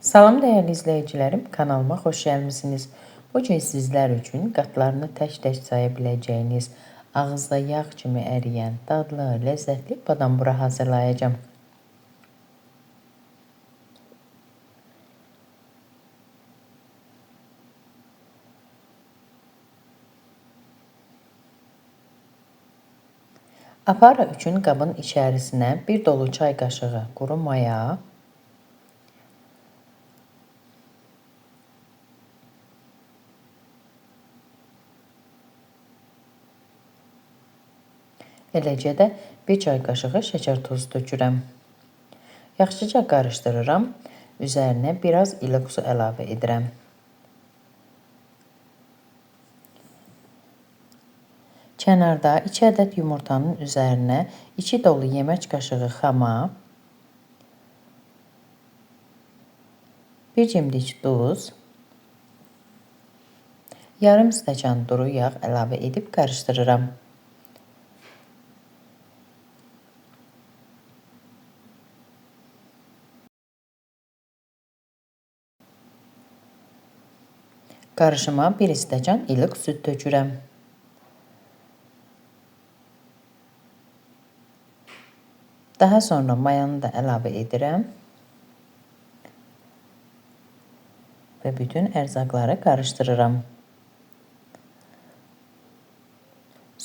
Salam dəyərli izləyicilərim, kanalıma xoş gəlmisiniz. Bu gün sizlər üçün qatlarını tək-tək saya biləcəyiniz, ağızda yağ kimi əriyən, dadlı, ləzzətli badambura hazırlayacağım. Apara üçün qabın içərisinə 1 dolu çay qaşığı quru maya, eləcə də 1 çay qaşığı şəkər tozu tökürəm. Yaxşıca qarışdırıram, üzərinə biraz ilıq su əlavə edirəm. Kənarda 2 ədəd yumurtanın üzərinə 2 dolu yemək qaşığı xama, 1 cimdik duz, yarım stəkan duru yağ əlavə edib qarışdırıram. Qarışıma 1 stəkan ilıq süd tökürəm. Daha sonra mayanı da əlavə edirəm və bütün ərzaqları qarışdırıram.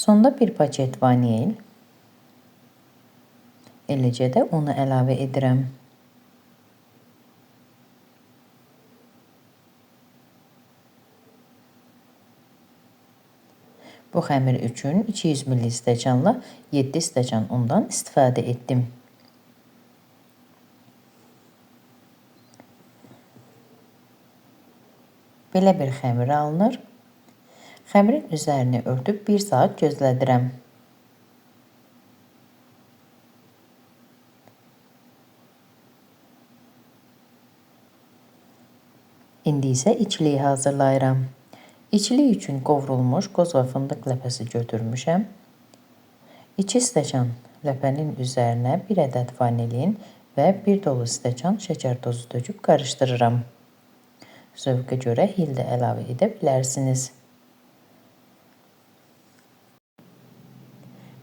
Sonda 1 paket vanil, eləcə də unu əlavə edirəm. Bu xəmir üçün 200 ml stəkanla 7 stəkan undan istifadə etdim. Belə bir xəmir alınır. Xəmirin üzərini örtüb 1 saat gözlədirəm. İndi isə içliyi hazırlayıram. İçlik üçün qovrulmuş qoz və fındıq ləpəsi götürmüşəm. 2 stəkan ləpənin üzərinə 1 ədəd vanilin və 1 dolu stəkan şəkər tozu töküb qarışdırıram. Zövqə görə hil də əlavə edə bilərsiniz.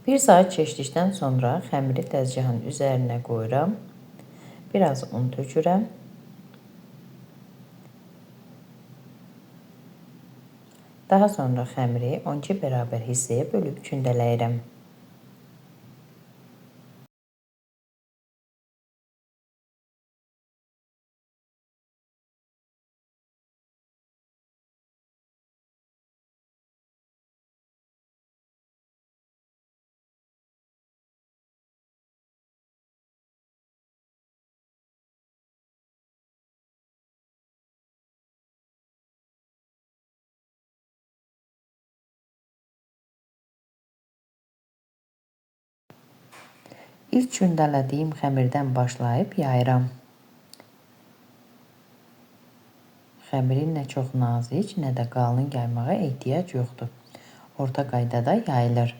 1 saat keçdikdən sonra xəmiri təzgahın üzərinə qoyuram. Biraz un tökürəm. Daha sonra xəmiri 12 bərabər hissəyə bölüb kündələyirəm. İlk gündələdiyim xəmirdən başlayıb yayıram. Xəmirin nə çox nazik, nə də qalın yaymağa ehtiyac yoxdur. Orta qaydada yayılır.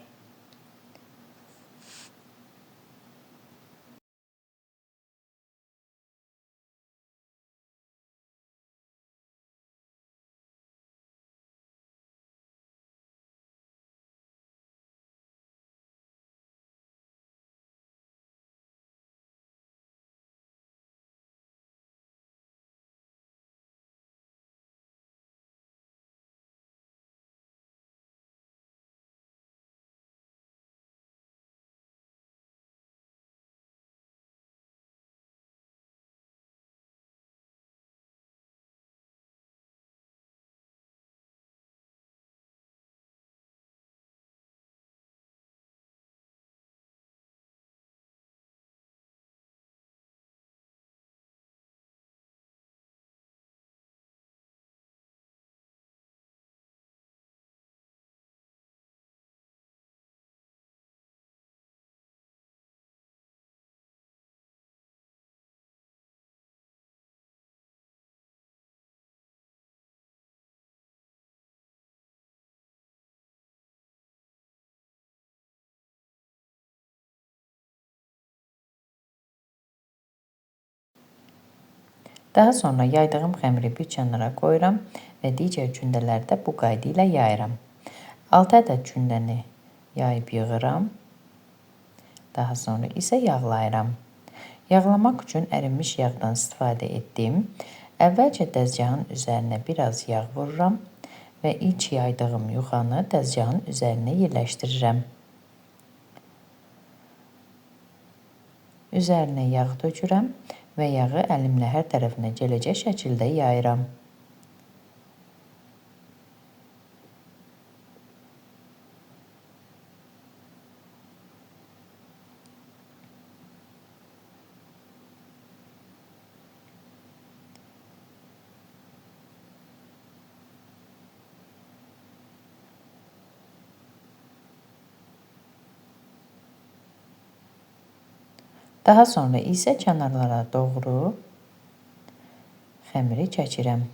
Daha sonra yaydığım xəmiri bir kənara qoyuram və digər gündələrdə bu qayda ilə yayıram. 6 ədəd gündəni yayıb yığıram. Daha sonra isə yağlayıram. Yağlamaq üçün ərinmiş yağdan istifadə etdim. Əvvəlcə dəzgahın üzərinə biraz yağ vururam və ilk yaydığım yuxanı dəzgahın üzərinə yerləşdirirəm. Üzərinə yağ tökürəm və yağı əlimlə hər tərəfinə gələcək şəkildə yayıram. Daha sonra isə kənarlara doğru xəmiri çəkirəm.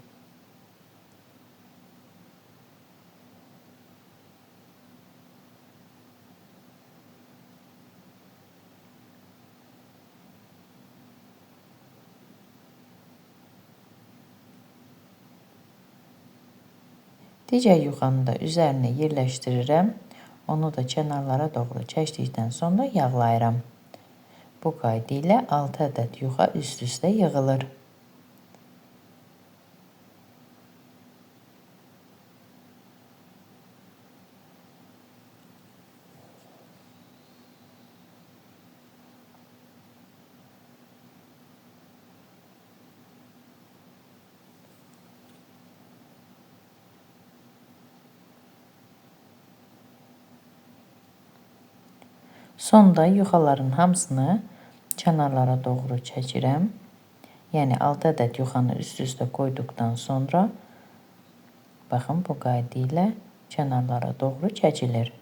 Digər yuxanı da üzərinə yerləşdirirəm. Onu da kənarlara doğru çəkdikdən sonra yağlayıram. Bu qayda ilə 6 ədəd yuxa üst-üstə yığılır. Sonda yuxaların hamısını kənarlara doğru çəkirəm. Yəni 6 ədəd yuxanı üst-üstə qoyduqdan sonra baxın bu qayda ilə kənarlara doğru çəkilir.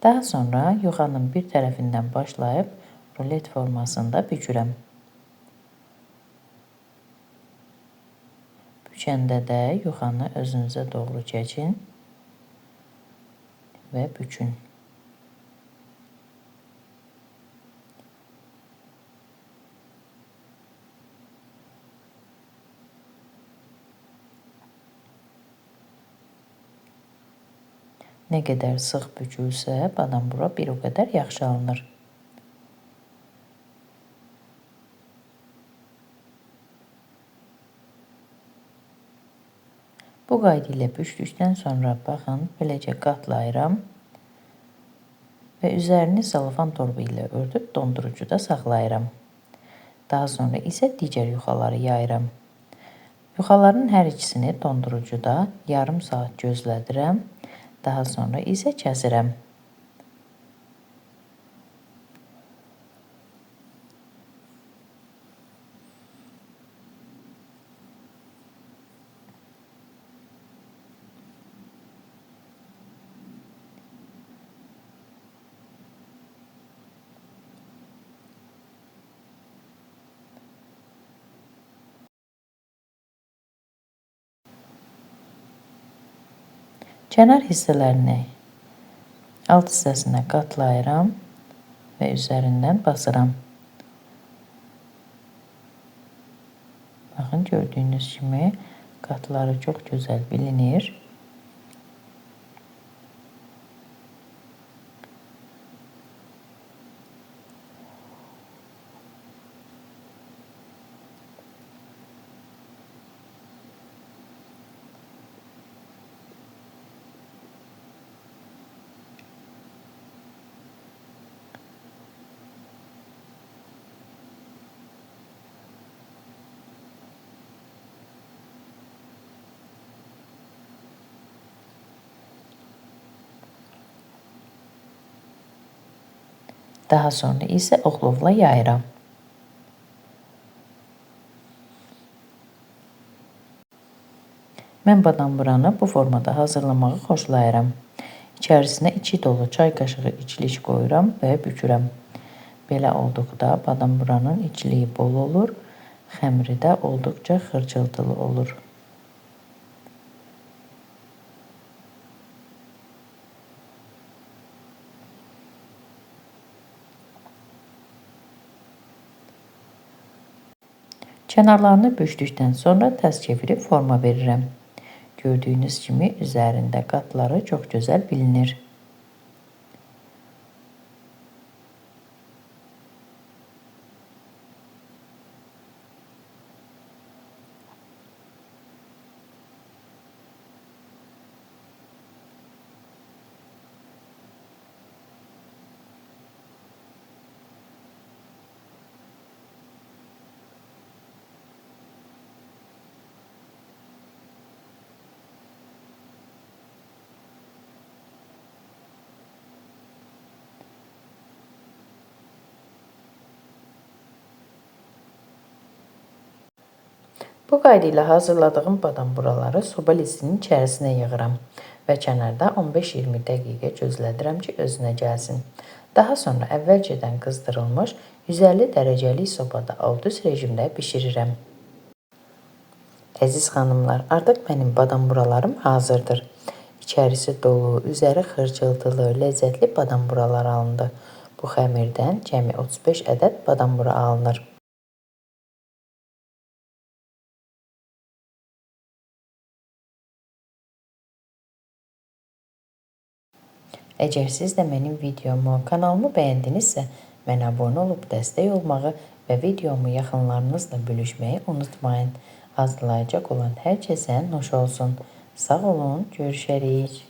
Daha sonra yuxanın bir tərəfindən başlayıb rulet formasında bükürəm. Bükəndə də yuxanı özünüzə doğru çəkin və bükün. Nə qədər sıx bükülsə, badambura bir o qədər yaxşı alınır. Bu qayda ilə bükdükdən sonra baxın, beləcə qatlayıram və üzərini salofan torbu ilə örtüb dondurucuda saxlayıram. Daha sonra isə digər yuxaları yayıram. Yuxaların hər ikisini dondurucuda yarım saat gözlədirəm. Daha sonra isə kəsirəm. Kənar hissələrini alt hissəsinə qatlayıram və üzərindən basıram. Baxın, gördüyünüz kimi qatları çox gözəl bilinir. Daha sonra isə oxlovla yayıram. Mən badamburanı bu formada hazırlamağı xoşlayıram. İçərisinə 2 dolu çay qaşığı içlik qoyuram və bükürəm. Belə olduqda badam buranın içliyi bol olur, xəmiri də olduqca xırçıltılı olur. Kənarlarını bükdükdən sonra tərs çevirib forma verirəm. Gördüyünüz kimi üzərində qatları çox gözəl bilinir. Bu qayda ilə hazırladığım badam buraları soba listinin içərisinə yığıram və kənarda 15-20 dəqiqə gözlədirəm ki, özünə gəlsin. Daha sonra əvvəlcədən qızdırılmış 150 dərəcəlik sobada alt-üst rejimdə bişirirəm. Əziz xanımlar, artıq mənim badam buralarım hazırdır. İçərisi dolu, üzəri xırçıltılı, ləzzətli badam buralar alındı. Bu xəmirdən cəmi 35 ədəd badam bura alınır. Əgər siz də mənim videomu, kanalımı bəyəndinizsə, mənə abunə olub dəstək olmağı və videomu yaxınlarınızla bölüşməyi unutmayın. Hazırlayacaq olan hər kəsə nuş olsun. Sağ olun, görüşərik.